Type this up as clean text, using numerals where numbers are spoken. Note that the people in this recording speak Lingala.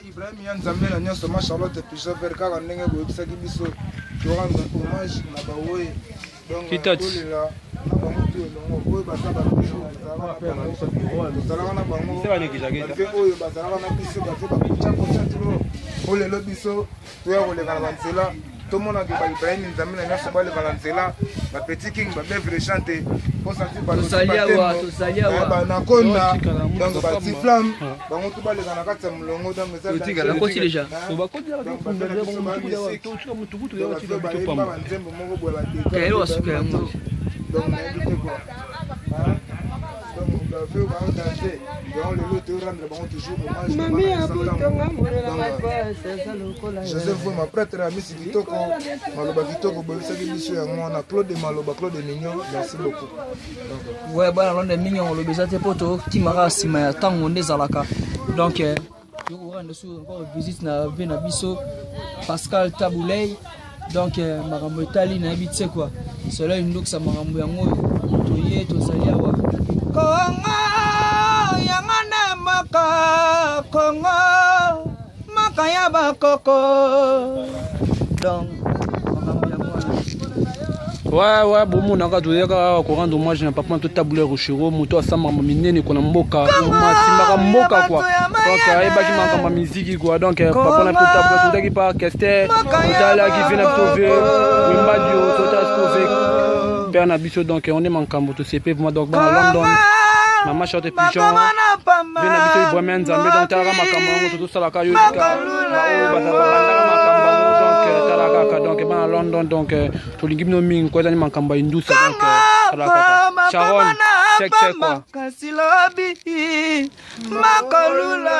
Ibrahim Yanzambe na nyonso ma Charlotte Picha vers kaka ndenge boyebisaki biso toranga hommage na baoye donc tolela na bango tu elongo oyo bazala na bango oyo bazalaka na biso bafe bakucha tilo olelo biso toya koleka na banzela tomonaki ba Ibrahim Nzambe na nyonso baleka na nzela ba Petit King ba Bevre chante posanti banakonda donc batiflam bango tu baleka na kati ya molongo donc banzembo moko boye Joseph ma prêtre à Miss Kitoko, Maloba Kitoko, Bolisaki Bisso, Claude Maloba, Claude Mignon, merci beaucoup. Ouais, bah, on est mignon, on le besoin poto, Timara, Sima, Tango, Nezalaka. Donc, il y aura une visite na Bisso, Pascal Taboulay. Donc, Marambo Tali, Nabitse quoi. Cela, une look, ça Marambo Yango, Toye, Tosaliawa. Kongo, Yamane Maka, Kongo, Makayaba Koko. Donc, ouais, bon, mon aga doya ka courant dommage na papa to tabouler rochero moto asamba minene ko na mboka masimba mboka quoi donc ayeba ki manga musique quoi donc papa na to tabouler to ki pa kester tala ki vient sauver wimba dio to ta sauver père na biso donc on est mankambo to CP moi donc dans London maman chante pigeon vient na biso Ibrahim Nzambe donc tala makambo to sala ka yo ka donc à London donc to lingi no ming ko zani mankamba indusa donc Sharon check quoi Kasilobi makalula